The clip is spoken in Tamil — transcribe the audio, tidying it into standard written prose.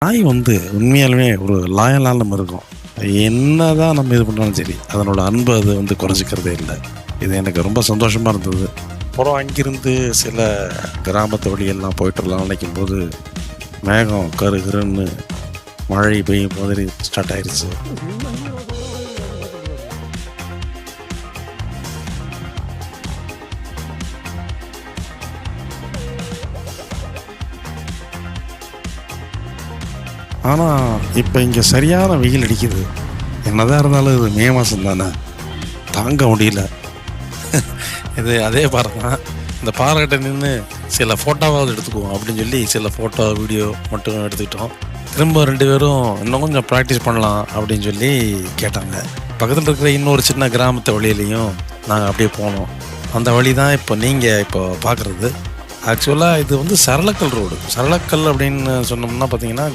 நாய் உண்மையாலுமே ஒரு லாயலான மிருகம். என்னதான் நம்ம இது பண்ணாலும் சரி, அதனோட அன்பு அது குறைச்சிக்கிறதே இல்ல. இது எனக்கு ரொம்ப சந்தோஷமா இருந்தது. அப்புறம் அங்கிருந்து சில கிராமத்து வழியெல்லாம் போயிட்டு வரலாம்னு நினைக்கும்போது, மேகம் கரு கருன்னு மழை பெய்யும் மாதிரி ஸ்டார்ட் ஆயிருச்சு. ஆனா, இப்ப இங்க சரியான வெயில் அடிக்குது. என்னதான் இருந்தாலும் இது மே மாசம் தானே, தாங்க முடியல. இது அதே பாறை தான். இந்த பாறைகிட்ட நின்று சில ஃபோட்டோவாவது எடுத்துக்குவோம் அப்படின்னு சொல்லி சில ஃபோட்டோ, வீடியோ மட்டும் எடுத்துக்கிட்டோம். திரும்ப 2 பேரும் இன்னும் கொஞ்சம் ப்ராக்டிஸ் பண்ணலாம் அப்படின்னு சொல்லி கேட்டாங்க. பக்கத்தில் இருக்கிற இன்னொரு சின்ன கிராமத்து வழியிலையும் நாங்கள் அப்படியே போனோம். அந்த வழி தான் நீங்கள் இப்போ பார்க்குறது. ஆக்சுவலாக இது சரளக்கல் ரோடு. சரளக்கல் அப்படின்னு சொன்னோம்னா பார்த்தீங்கன்னா